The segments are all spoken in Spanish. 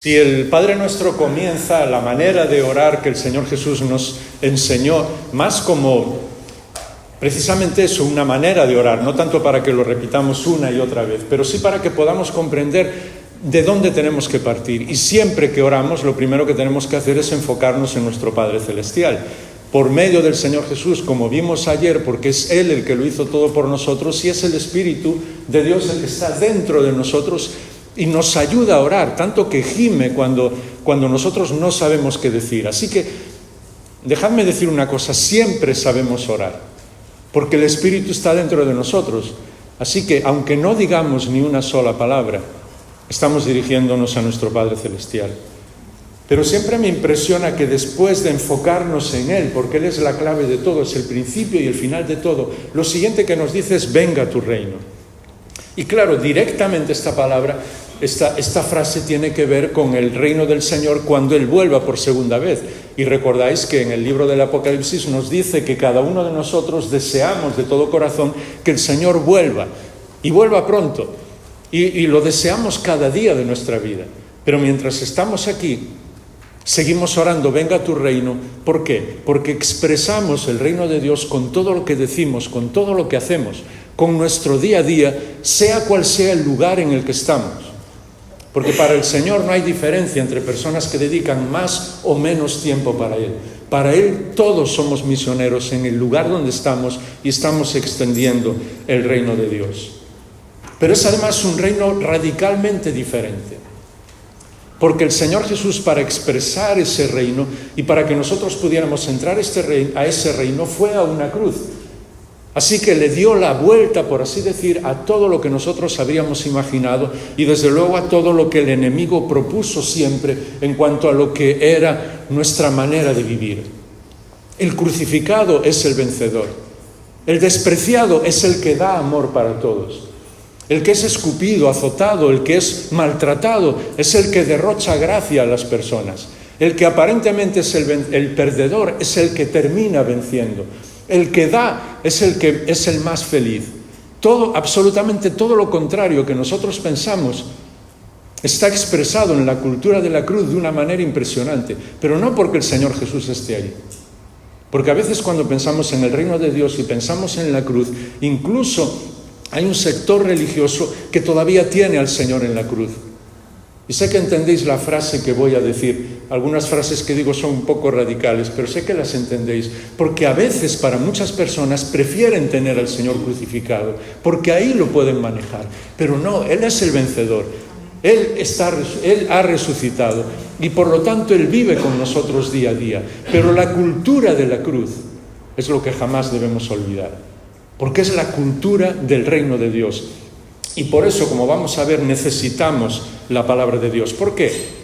Si el Padre Nuestro comienza la manera de orar que el Señor Jesús nos enseñó, más como precisamente eso, una manera de orar, no tanto para que lo repitamos una y otra vez, pero sí para que podamos comprender de dónde tenemos que partir. Y siempre que oramos, lo primero que tenemos que hacer es enfocarnos en nuestro Padre Celestial. Por medio del Señor Jesús, como vimos ayer, porque es Él el que lo hizo todo por nosotros, y es el Espíritu de Dios el que está dentro de nosotros y nos ayuda a orar, tanto que gime cuando nosotros no sabemos qué decir. Así que, dejadme decir una cosa, siempre sabemos orar, porque el Espíritu está dentro de nosotros. Así que, aunque no digamos ni una sola palabra, estamos dirigiéndonos a nuestro Padre Celestial. Pero siempre me impresiona que después de enfocarnos en Él, porque Él es la clave de todo, es el principio y el final de todo, lo siguiente que nos dice es: venga tu reino. Y claro, directamente esta palabra, esta frase tiene que ver con el reino del Señor cuando Él vuelva por segunda vez. Y recordáis que en el libro del Apocalipsis nos dice que cada uno de nosotros deseamos de todo corazón que el Señor vuelva, y vuelva pronto. Y lo deseamos cada día de nuestra vida. Pero mientras estamos aquí, seguimos orando: venga tu reino. ¿Por qué? Porque expresamos el reino de Dios con todo lo que decimos, con todo lo que hacemos, con nuestro día a día, sea cual sea el lugar en el que estamos. Porque para el Señor no hay diferencia entre personas que dedican más o menos tiempo para Él. Para Él todos somos misioneros en el lugar donde estamos y estamos extendiendo el reino de Dios. Pero es además un reino radicalmente diferente. Porque el Señor Jesús, para expresar ese reino y para que nosotros pudiéramos entrar a ese reino, fue a una cruz. Así que le dio la vuelta, por así decir, a todo lo que nosotros habríamos imaginado y desde luego a todo lo que el enemigo propuso siempre en cuanto a lo que era nuestra manera de vivir. El crucificado es el vencedor. El despreciado es el que da amor para todos. El que es escupido, azotado, el que es maltratado, es el que derrocha gracia a las personas. El que aparentemente es el perdedor es el que termina venciendo. El que da es el que es el más feliz. Todo, absolutamente todo lo contrario que nosotros pensamos está expresado en la cultura de la cruz de una manera impresionante. Pero no porque el Señor Jesús esté allí. Porque a veces cuando pensamos en el reino de Dios y pensamos en la cruz, incluso hay un sector religioso que todavía tiene al Señor en la cruz. Y sé que entendéis la frase que voy a decir. Algunas frases que digo son un poco radicales, pero sé que las entendéis. Porque a veces para muchas personas prefieren tener al Señor crucificado, porque ahí lo pueden manejar. Pero no, Él es el vencedor. Él ha resucitado y por lo tanto Él vive con nosotros día a día. Pero la cultura de la cruz es lo que jamás debemos olvidar. Porque es la cultura del reino de Dios. Y por eso, como vamos a ver, necesitamos la palabra de Dios. ¿Por qué?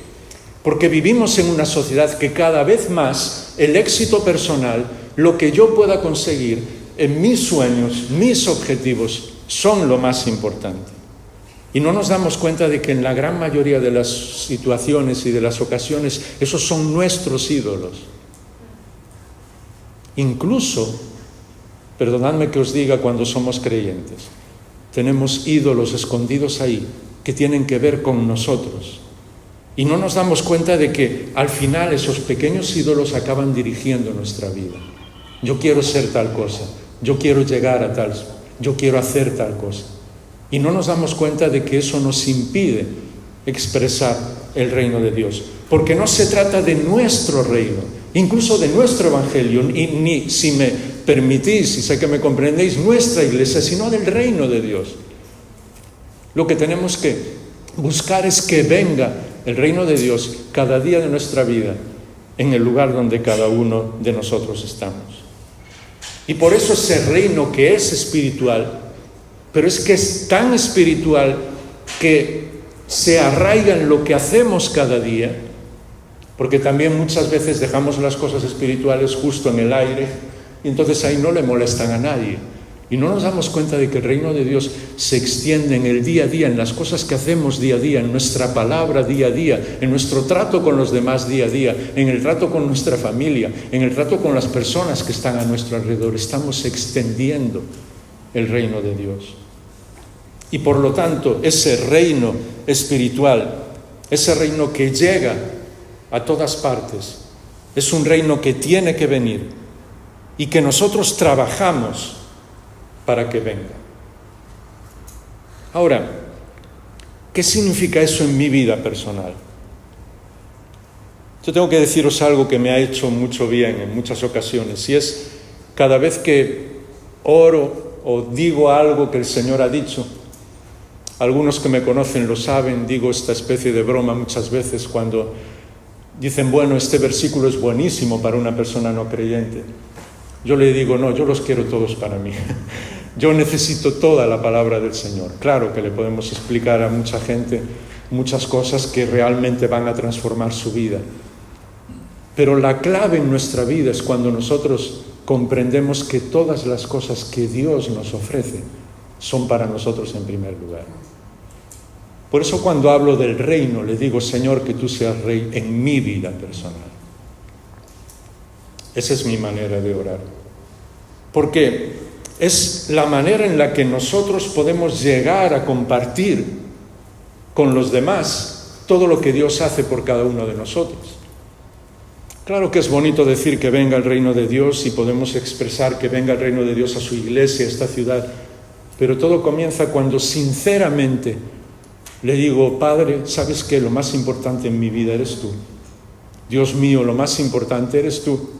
Porque vivimos en una sociedad que cada vez más el éxito personal, lo que yo pueda conseguir en mis sueños, mis objetivos, son lo más importante. Y no nos damos cuenta de que en la gran mayoría de las situaciones y de las ocasiones, esos son nuestros ídolos. Incluso, perdonadme que os diga, cuando somos creyentes, tenemos ídolos escondidos ahí que tienen que ver con nosotros. Y no nos damos cuenta de que al final esos pequeños ídolos acaban dirigiendo nuestra vida. Yo quiero ser tal cosa, yo quiero llegar a tal, yo quiero hacer tal cosa. Y no nos damos cuenta de que eso nos impide expresar el reino de Dios. Porque no se trata de nuestro reino, incluso de nuestro evangelio, ni si me permitís, y sé que me comprendéis, nuestra iglesia, sino del reino de Dios. Lo que tenemos que buscar es que venga el reino de Dios cada día de nuestra vida en el lugar donde cada uno de nosotros estamos. Y por eso ese reino que es espiritual, pero es que es tan espiritual que se arraiga en lo que hacemos cada día, porque también muchas veces dejamos las cosas espirituales justo en el aire y entonces ahí no le molestan a nadie. Y no nos damos cuenta de que el reino de Dios se extiende en el día a día, en las cosas que hacemos día a día, en nuestra palabra día a día, en nuestro trato con los demás día a día, en el trato con nuestra familia, en el trato con las personas que están a nuestro alrededor. Estamos extendiendo el reino de Dios. Y por lo tanto, ese reino espiritual ese reino que llega a todas partes, es un reino que tiene que venir y que nosotros trabajamos para que venga. Ahora, ¿qué significa eso en mi vida personal? Yo tengo que deciros algo que me ha hecho mucho bien en muchas ocasiones, y es cada vez que oro o digo algo que el Señor ha dicho. Algunos que me conocen lo saben, digo esta especie de broma muchas veces cuando dicen, bueno, este versículo es buenísimo para una persona no creyente. Yo le digo, no, yo los quiero todos para mí. Yo necesito toda la palabra del Señor. Claro que le podemos explicar a mucha gente muchas cosas que realmente van a transformar su vida. Pero la clave en nuestra vida es cuando nosotros comprendemos que todas las cosas que Dios nos ofrece son para nosotros en primer lugar. Por eso cuando hablo del reino, le digo, Señor, que tú seas rey en mi vida personal. Esa es mi manera de orar. Porque es la manera en la que nosotros podemos llegar a compartir con los demás todo lo que Dios hace por cada uno de nosotros. Claro que es bonito decir que venga el reino de Dios y podemos expresar que venga el reino de Dios a su iglesia, a esta ciudad, pero todo comienza cuando sinceramente le digo, Padre, ¿sabes qué? Lo más importante en mi vida eres tú. Dios mío, lo más importante eres tú.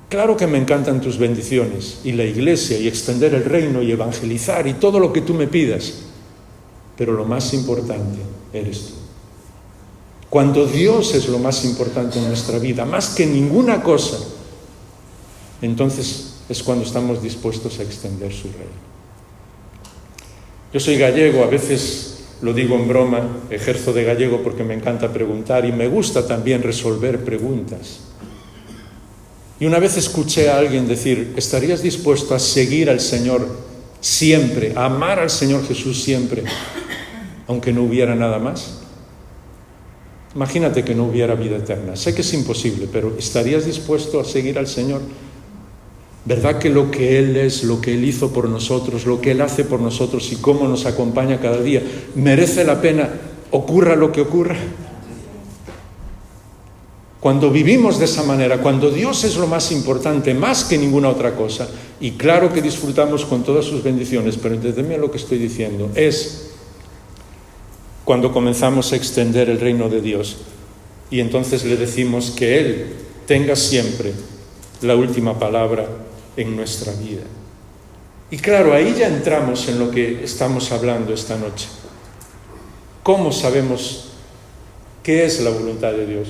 Claro que me encantan tus bendiciones y la iglesia y extender el reino y evangelizar y todo lo que tú me pidas, pero lo más importante eres tú. Cuando Dios es lo más importante en nuestra vida, más que ninguna cosa, entonces es cuando estamos dispuestos a extender su reino. Yo soy gallego, a veces lo digo en broma, ejerzo de gallego porque me encanta preguntar y me gusta también resolver preguntas. Y una vez escuché a alguien decir, ¿estarías dispuesto a seguir al Señor siempre, a amar al Señor Jesús siempre, aunque no hubiera nada más? Imagínate que no hubiera vida eterna. Sé que es imposible, pero ¿estarías dispuesto a seguir al Señor? ¿Verdad que lo que Él es, lo que Él hizo por nosotros, lo que Él hace por nosotros y cómo nos acompaña cada día, merece la pena, ocurra lo que ocurra? Cuando vivimos de esa manera, cuando Dios es lo más importante, más que ninguna otra cosa, y claro que disfrutamos con todas sus bendiciones, pero entendedme lo que estoy diciendo, es cuando comenzamos a extender el reino de Dios y entonces le decimos que Él tenga siempre la última palabra en nuestra vida. Y claro, ahí ya entramos en lo que estamos hablando esta noche. ¿Cómo sabemos qué es la voluntad de Dios?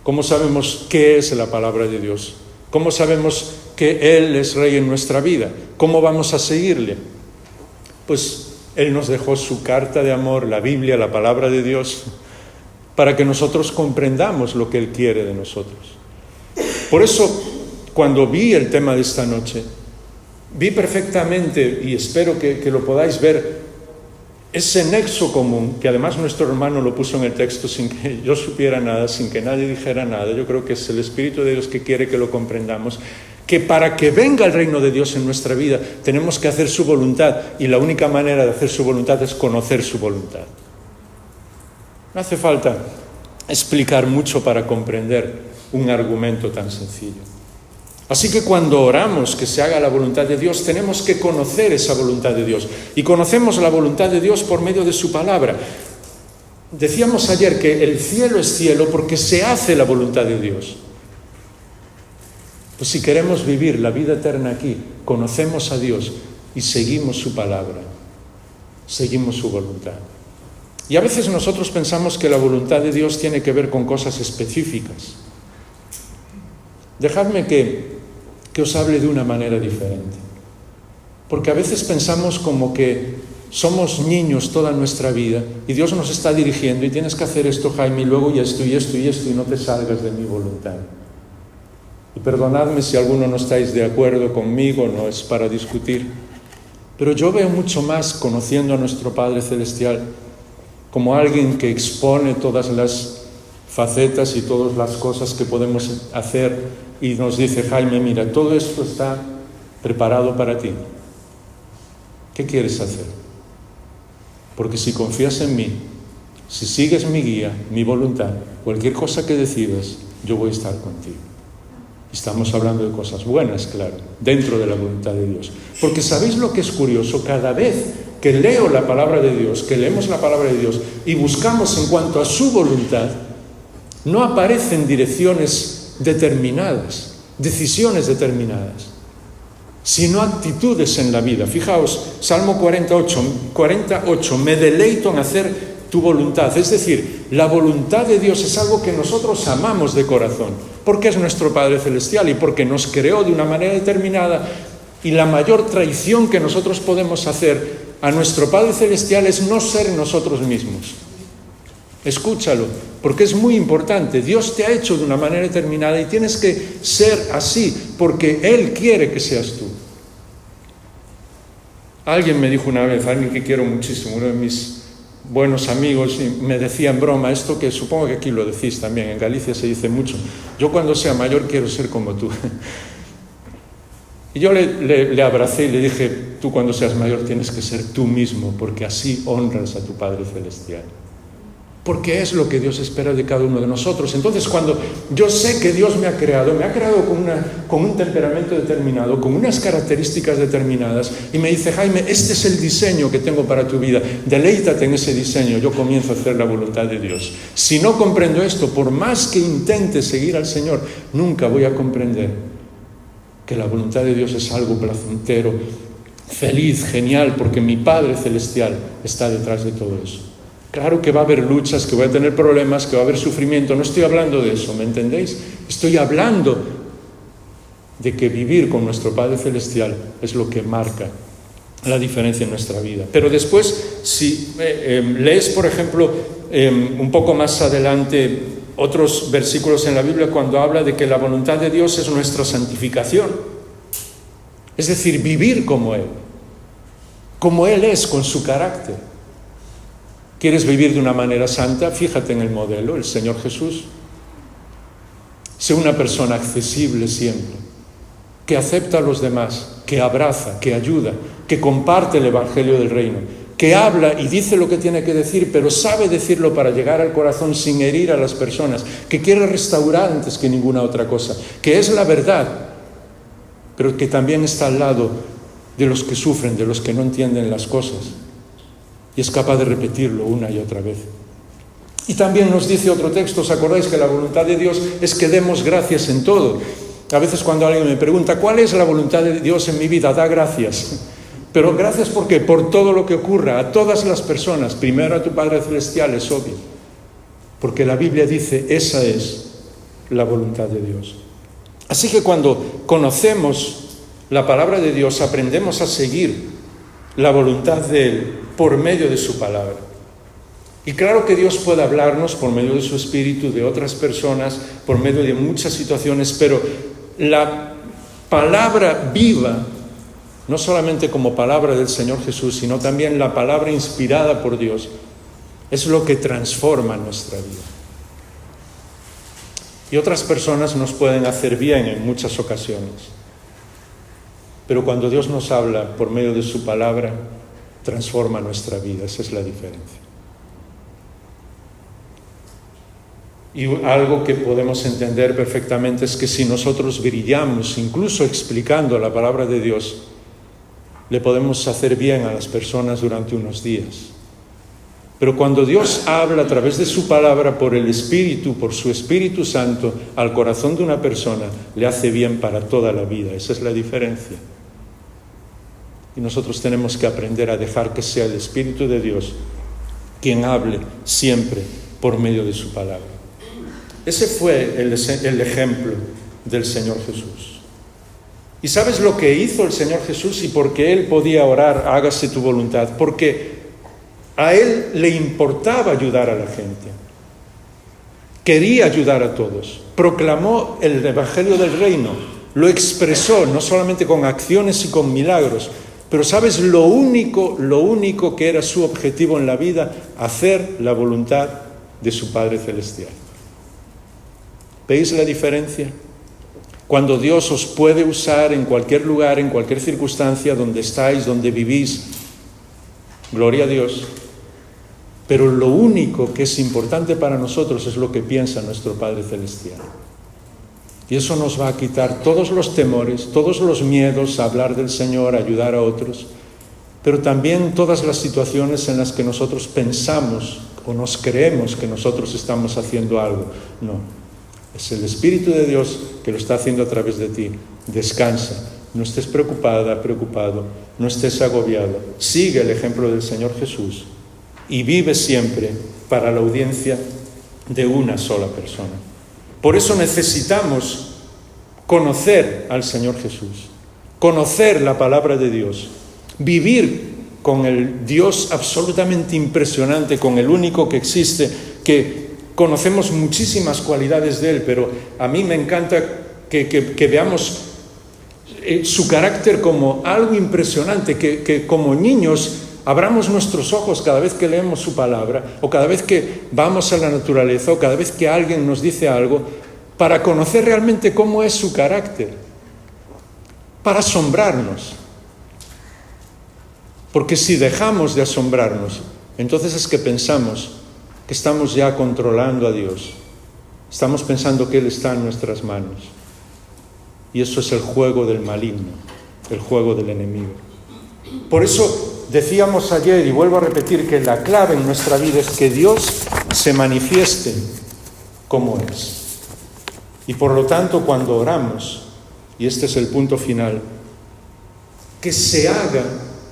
¿Cómo sabemos qué es la palabra de Dios? ¿Cómo sabemos que Él es Rey en nuestra vida? ¿Cómo vamos a seguirle? Pues Él nos dejó su carta de amor, la Biblia, la palabra de Dios, para que nosotros comprendamos lo que Él quiere de nosotros. Por eso, cuando vi el tema de esta noche, vi perfectamente, y espero que lo podáis ver, ese nexo común, que además nuestro hermano lo puso en el texto sin que yo supiera nada, sin que nadie dijera nada. Yo creo que es el Espíritu de Dios que quiere que lo comprendamos, que para que venga el reino de Dios en nuestra vida tenemos que hacer su voluntad, y la única manera de hacer su voluntad es conocer su voluntad. No hace falta explicar mucho para comprender un argumento tan sencillo. Así que cuando oramos que se haga la voluntad de Dios, tenemos que conocer esa voluntad de Dios. Y conocemos la voluntad de Dios por medio de su palabra. Decíamos ayer que el cielo es cielo porque se hace la voluntad de Dios. Pues si queremos vivir la vida eterna aquí, conocemos a Dios y seguimos su palabra, seguimos su voluntad. Y a veces nosotros pensamos que la voluntad de Dios tiene que ver con cosas específicas. Dejadme que os hable de una manera diferente. Porque a veces pensamos como que somos niños toda nuestra vida y Dios nos está dirigiendo y tienes que hacer esto, Jaime, y luego y esto y esto y esto, y no te salgas de mi voluntad. Y perdonadme si alguno no estáis de acuerdo conmigo, no es para discutir, pero yo veo mucho más, conociendo a nuestro Padre Celestial, como alguien que expone todas las facetas y todas las cosas que podemos hacer y nos dice, Jaime, mira, todo esto está preparado para ti. ¿Qué quieres hacer? Porque si confías en mí, Si sigues mi guía, mi voluntad, cualquier cosa que decidas, yo voy a estar contigo. Estamos hablando de cosas buenas, claro, dentro de la voluntad de Dios. Porque ¿sabéis lo que es curioso? Cada vez que leo la palabra de Dios, que leemos la palabra de Dios y buscamos en cuanto a su voluntad, no aparecen direcciones determinadas, decisiones determinadas, sino actitudes en la vida. Fijaos, Salmo 48, me deleito en hacer tu voluntad. Es decir, la voluntad de Dios es algo que nosotros amamos de corazón, porque es nuestro Padre Celestial y porque nos creó de una manera determinada, y la mayor traición que nosotros podemos hacer a nuestro Padre Celestial es no ser nosotros mismos. Escúchalo, porque es muy importante. Dios te ha hecho de una manera determinada y tienes que ser así, porque Él quiere que seas tú. Alguien me dijo una vez, alguien que quiero muchísimo, uno de mis buenos amigos, y me decía en broma, esto que supongo que aquí lo decís también, en Galicia se dice mucho, yo cuando sea mayor quiero ser como tú. Y yo le abracé y le dije, tú cuando seas mayor tienes que ser tú mismo, porque así honras a tu Padre Celestial. Porque es lo que Dios espera de cada uno de nosotros. Entonces, cuando yo sé que Dios me ha creado con un temperamento determinado, con unas características determinadas, y me dice, Jaime, este es el diseño que tengo para tu vida, deleítate en ese diseño, yo comienzo a hacer la voluntad de Dios. Si no comprendo esto, por más que intente seguir al Señor, nunca voy a comprender que la voluntad de Dios es algo placentero, feliz, genial, porque mi Padre Celestial está detrás de todo eso. Claro que va a haber luchas, que voy a tener problemas, que va a haber sufrimiento. No estoy hablando de eso, ¿me entendéis? Estoy hablando de que vivir con nuestro Padre Celestial es lo que marca la diferencia en nuestra vida. Pero después, si lees, por ejemplo, un poco más adelante, otros versículos en la Biblia cuando habla de que la voluntad de Dios es nuestra santificación. Es decir, vivir como Él es, con su carácter. ¿Quieres vivir de una manera santa? Fíjate en el modelo, el Señor Jesús. Sé una persona accesible siempre, que acepta a los demás, que abraza, que ayuda, que comparte el Evangelio del Reino, que habla y dice lo que tiene que decir, pero sabe decirlo para llegar al corazón sin herir a las personas, que quiere restaurar antes que ninguna otra cosa, que es la verdad, pero que también está al lado de los que sufren, de los que no entienden las cosas. Y es capaz de repetirlo una y otra vez. Y también nos dice otro texto, ¿os acordáis que la voluntad de Dios es que demos gracias en todo? A veces cuando alguien me pregunta, ¿cuál es la voluntad de Dios en mi vida? Da gracias. Pero gracias ¿por qué? Por todo lo que ocurra, a todas las personas. Primero a tu Padre Celestial, es obvio. Porque la Biblia dice, esa es la voluntad de Dios. Así que cuando conocemos la palabra de Dios, aprendemos a seguir la voluntad de Él por medio de su palabra. Y claro que Dios puede hablarnos por medio de su Espíritu, de otras personas, por medio de muchas situaciones, pero la palabra viva, no solamente como palabra del Señor Jesús, sino también la palabra inspirada por Dios, es lo que transforma nuestra vida. Y otras personas nos pueden hacer bien en muchas ocasiones, pero cuando Dios nos habla por medio de su palabra, transforma nuestra vida. Esa es la diferencia. Y algo que podemos entender perfectamente es que si nosotros brillamos, incluso explicando la palabra de Dios, le podemos hacer bien a las personas durante unos días. Pero cuando Dios habla a través de su palabra, por el Espíritu, por su Espíritu Santo, al corazón de una persona, le hace bien para toda la vida. Esa es la diferencia. Y nosotros tenemos que aprender a dejar que sea el Espíritu de Dios quien hable siempre por medio de su palabra. Ese fue el ejemplo del Señor Jesús. ¿Y sabes lo que hizo el Señor Jesús y por qué Él podía orar, hágase tu voluntad? Porque a Él le importaba ayudar a la gente. Quería ayudar a todos. Proclamó el Evangelio del Reino. Lo expresó, no solamente con acciones y con milagros, pero ¿sabes lo único que era su objetivo en la vida? Hacer la voluntad de su Padre Celestial. ¿Veis la diferencia? Cuando Dios os puede usar en cualquier lugar, en cualquier circunstancia, donde estáis, donde vivís, gloria a Dios. Pero lo único que es importante para nosotros es lo que piensa nuestro Padre Celestial. Y eso nos va a quitar todos los temores, todos los miedos a hablar del Señor, a ayudar a otros, pero también todas las situaciones en las que nosotros pensamos o nos creemos que nosotros estamos haciendo algo. No, es el Espíritu de Dios que lo está haciendo a través de ti. Descansa, no estés preocupada, preocupado, no estés agobiado. Sigue el ejemplo del Señor Jesús y vive siempre para la audiencia de una sola persona. Por eso necesitamos conocer al Señor Jesús, conocer la palabra de Dios, vivir con el Dios absolutamente impresionante, con el único que existe, que conocemos muchísimas cualidades de Él, pero a mí me encanta que veamos su carácter como algo impresionante, que como niños abramos nuestros ojos cada vez que leemos su palabra, o cada vez que vamos a la naturaleza, o cada vez que alguien nos dice algo, para conocer realmente cómo es su carácter, para asombrarnos. Porque si dejamos de asombrarnos, entonces es que pensamos que estamos ya controlando a Dios. Estamos pensando que Él está en nuestras manos. Y eso es el juego del maligno, el juego del enemigo. Por eso decíamos ayer, y vuelvo a repetir, que la clave en nuestra vida es que Dios se manifieste como es. Y por lo tanto, cuando oramos, y este es el punto final, que se haga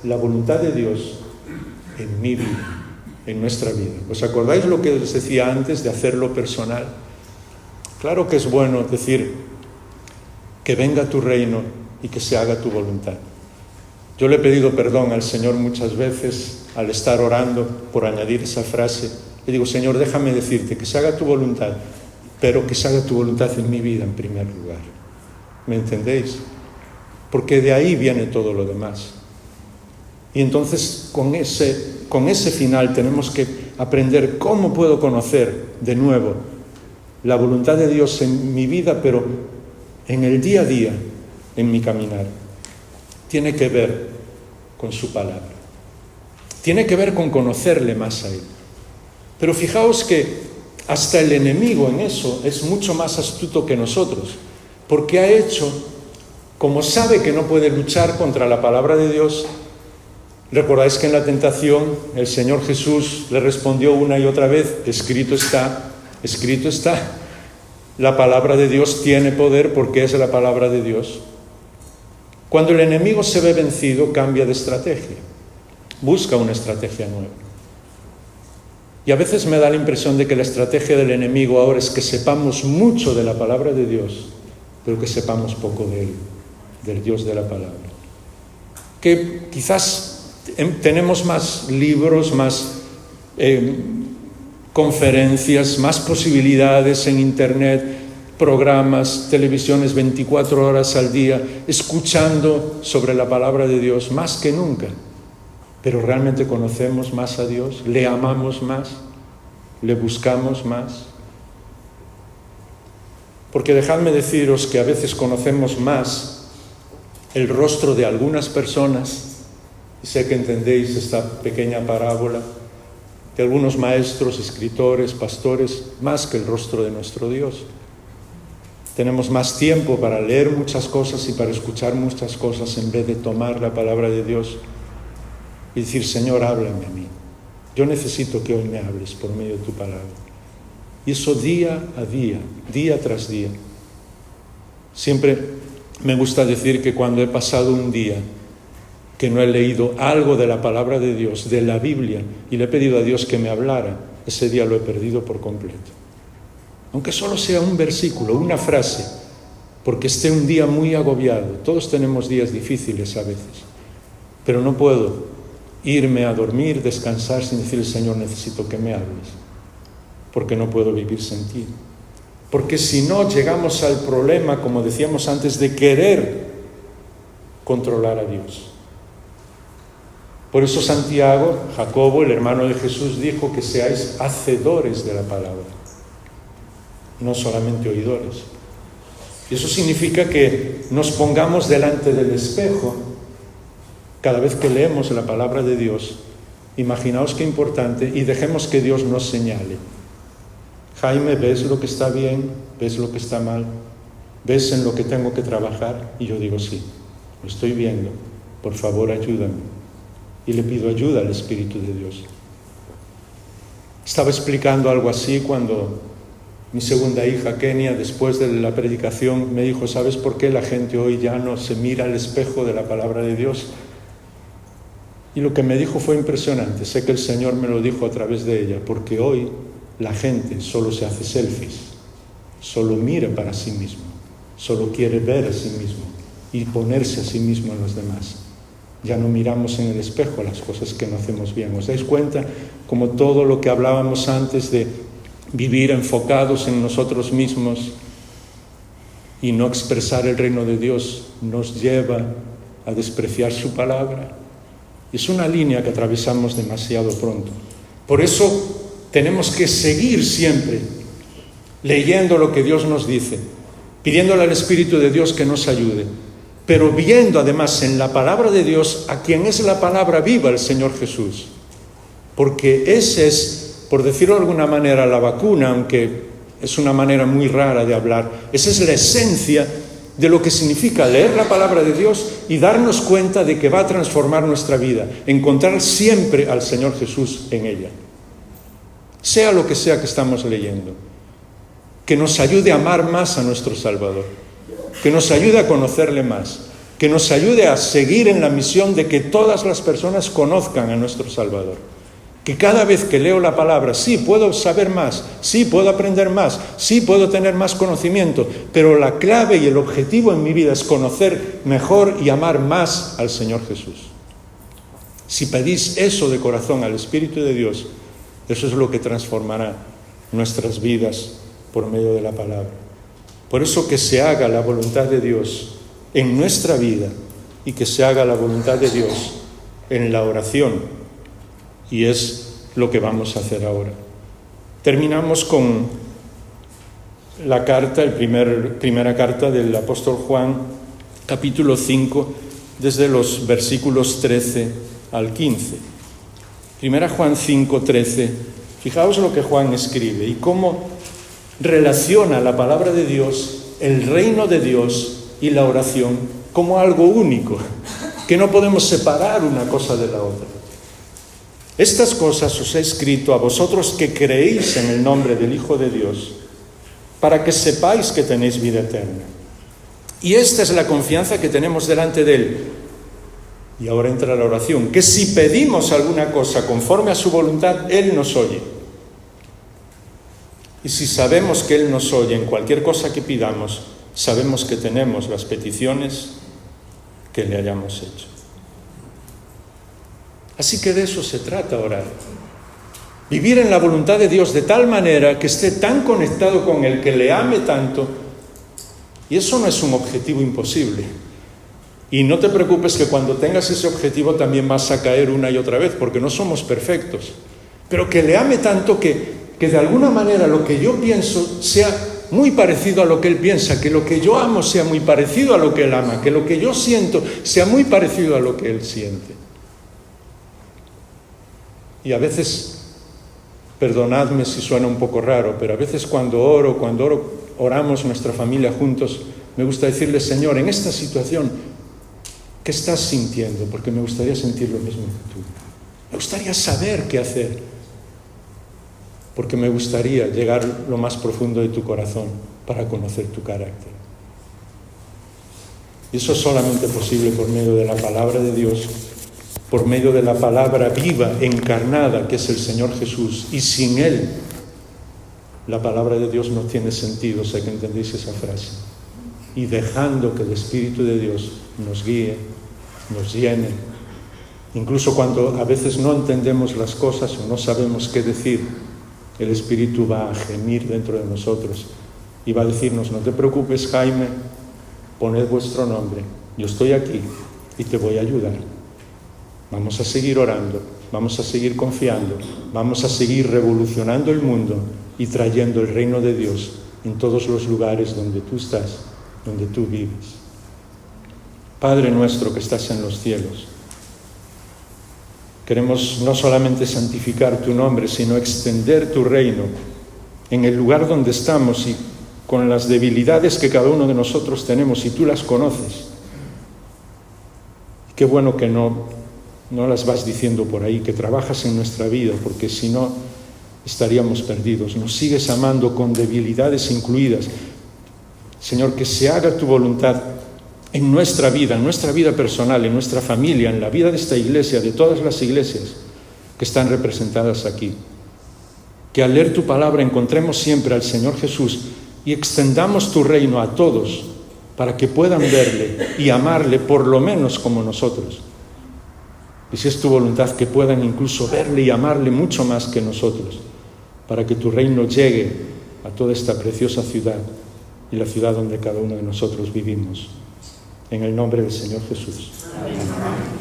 la voluntad de Dios en mi vida, en nuestra vida. ¿Os acordáis lo que os decía antes de hacerlo personal? Claro que es bueno decir que venga tu reino y que se haga tu voluntad. Yo le he pedido perdón al Señor muchas veces al estar orando por añadir esa frase. Le digo, Señor, déjame decirte que se haga tu voluntad, pero que se haga tu voluntad en mi vida en primer lugar. ¿Me entendéis? Porque de ahí viene todo lo demás. Y entonces con ese final tenemos que aprender cómo puedo conocer de nuevo la voluntad de Dios en mi vida, pero en el día a día, en mi caminar. Tiene que ver con su palabra. Tiene que ver con conocerle más a Él. Pero fijaos que hasta el enemigo en eso es mucho más astuto que nosotros, porque ha hecho, como sabe que no puede luchar contra la palabra de Dios. Recordáis que en la tentación el Señor Jesús le respondió una y otra vez, escrito está, escrito está. La palabra de Dios tiene poder porque es la palabra de Dios. Cuando el enemigo se ve vencido, cambia de estrategia, busca una estrategia nueva. Y a veces me da la impresión de que la estrategia del enemigo ahora es que sepamos mucho de la palabra de Dios, pero que sepamos poco de Él, del Dios de la palabra. Que quizás tenemos más libros, más conferencias, más posibilidades en internet, programas, televisiones 24 horas al día, escuchando sobre la palabra de Dios más que nunca. Pero realmente conocemos más a Dios, le amamos más, le buscamos más. Porque dejadme deciros que a veces conocemos más el rostro de algunas personas, y sé que entendéis esta pequeña parábola, de algunos maestros, escritores, pastores, más que el rostro de nuestro Dios. Tenemos más tiempo para leer muchas cosas y para escuchar muchas cosas en vez de tomar la palabra de Dios y decir, Señor, háblame a mí. Yo necesito que hoy me hables por medio de tu palabra. Y eso día a día, día tras día. Siempre me gusta decir que cuando he pasado un día que no he leído algo de la palabra de Dios, de la Biblia, y le he pedido a Dios que me hablara, ese día lo he perdido por completo. Aunque solo sea un versículo, una frase, porque esté un día muy agobiado. Todos tenemos días difíciles a veces, pero no puedo irme a dormir, descansar sin decirle, Señor, necesito que me hables, porque no puedo vivir sin ti. Porque si no, llegamos al problema, como decíamos antes, de querer controlar a Dios. Por eso Santiago, Jacobo, el hermano de Jesús, dijo que seáis hacedores de la palabra, no solamente oidores. Y eso significa que nos pongamos delante del espejo cada vez que leemos la palabra de Dios Imaginaos qué importante, y dejemos que Dios nos señale. Jaime, ¿ves lo que está bien? ¿Ves lo que está mal? ¿Ves en lo que tengo que trabajar? Y yo digo, sí, lo estoy viendo, por favor ayúdame. Y le pido ayuda al Espíritu de Dios. Estaba explicando algo así cuando mi segunda hija, Kenia, después de la predicación, me dijo, ¿sabes por qué la gente hoy ya no se mira al espejo de la palabra de Dios? Y lo que me dijo fue impresionante. Sé que el Señor me lo dijo a través de ella, porque hoy la gente solo se hace selfies, solo mira para sí mismo, solo quiere ver a sí mismo y ponerse a sí mismo en los demás. Ya no miramos en el espejo las cosas que no hacemos bien. ¿Os dais cuenta? Como todo lo que hablábamos antes de vivir enfocados en nosotros mismos y no expresar el reino de Dios nos lleva a despreciar su palabra. Es una línea que atravesamos demasiado pronto. Por eso tenemos que seguir siempre leyendo lo que Dios nos dice, pidiéndole al Espíritu de Dios que nos ayude, pero viendo además en la palabra de Dios a quien es la palabra viva, el Señor Jesús. Porque ese es, por decirlo de alguna manera, la vacuna, aunque es una manera muy rara de hablar, esa es la esencia de lo que significa leer la palabra de Dios y darnos cuenta de que va a transformar nuestra vida, encontrar siempre al Señor Jesús en ella. Sea lo que sea que estamos leyendo, que nos ayude a amar más a nuestro Salvador, que nos ayude a conocerle más, que nos ayude a seguir en la misión de que todas las personas conozcan a nuestro Salvador. Que cada vez que leo la palabra, sí, puedo saber más, sí, puedo aprender más, sí, puedo tener más conocimiento, pero la clave y el objetivo en mi vida es conocer mejor y amar más al Señor Jesús. Si pedís eso de corazón al Espíritu de Dios, eso es lo que transformará nuestras vidas por medio de la palabra. Por eso que se haga la voluntad de Dios en nuestra vida y que se haga la voluntad de Dios en la oración. Y es lo que vamos a hacer ahora. Terminamos con la carta, primera carta del apóstol Juan, capítulo 5, desde los versículos 13 al 15. Primera Juan 5, 13. Fijaos lo que Juan escribe y cómo relaciona la palabra de Dios, el reino de Dios y la oración como algo único, que no podemos separar una cosa de la otra. Estas cosas os he escrito a vosotros que creéis en el nombre del Hijo de Dios, para que sepáis que tenéis vida eterna. Y esta es la confianza que tenemos delante de Él. Y ahora entra la oración, que si pedimos alguna cosa conforme a su voluntad, Él nos oye. Y si sabemos que Él nos oye en cualquier cosa que pidamos, sabemos que tenemos las peticiones que le hayamos hecho. Así que de eso se trata orar. Vivir en la voluntad de Dios de tal manera que esté tan conectado con Él, que le ame tanto. Y eso no es un objetivo imposible. Y no te preocupes que cuando tengas ese objetivo también vas a caer una y otra vez, porque no somos perfectos. Pero que le ame tanto que de alguna manera lo que yo pienso sea muy parecido a lo que Él piensa, que lo que yo amo sea muy parecido a lo que Él ama, que lo que yo siento sea muy parecido a lo que Él siente. Y a veces, perdonadme si suena un poco raro, pero a veces cuando oramos nuestra familia juntos, me gusta decirle, Señor, en esta situación, ¿qué estás sintiendo? Porque me gustaría sentir lo mismo que tú. Me gustaría saber qué hacer, porque me gustaría llegar lo más profundo de tu corazón para conocer tu carácter. Y eso es solamente posible por medio de la palabra de Dios, por medio de la palabra viva, encarnada, que es el Señor Jesús. Y sin Él, la palabra de Dios no tiene sentido, sé que entendéis esa frase. Y dejando que el Espíritu de Dios nos guíe, nos llene, incluso cuando a veces no entendemos las cosas o no sabemos qué decir, el Espíritu va a gemir dentro de nosotros y va a decirnos, no te preocupes, Jaime, poned vuestro nombre, yo estoy aquí y te voy a ayudar. Vamos a seguir orando, vamos a seguir confiando, vamos a seguir revolucionando el mundo y trayendo el reino de Dios en todos los lugares donde tú estás, donde tú vives. Padre nuestro que estás en los cielos, Queremos no solamente santificar tu nombre, sino extender tu reino en el lugar donde estamos y con las debilidades que cada uno de nosotros tenemos, y tú las conoces. Qué bueno que no las vas diciendo por ahí, que trabajas en nuestra vida, porque si no estaríamos perdidos. Nos sigues amando con debilidades incluidas. Señor, que se haga tu voluntad en nuestra vida personal, en nuestra familia, en la vida de esta iglesia, de todas las iglesias que están representadas aquí. Que al leer tu palabra encontremos siempre al Señor Jesús y extendamos tu reino a todos para que puedan verle y amarle por lo menos como nosotros. Y si es tu voluntad, que puedan incluso verle y amarle mucho más que nosotros, para que tu reino llegue a toda esta preciosa ciudad y la ciudad donde cada uno de nosotros vivimos. En el nombre del Señor Jesús. Amén.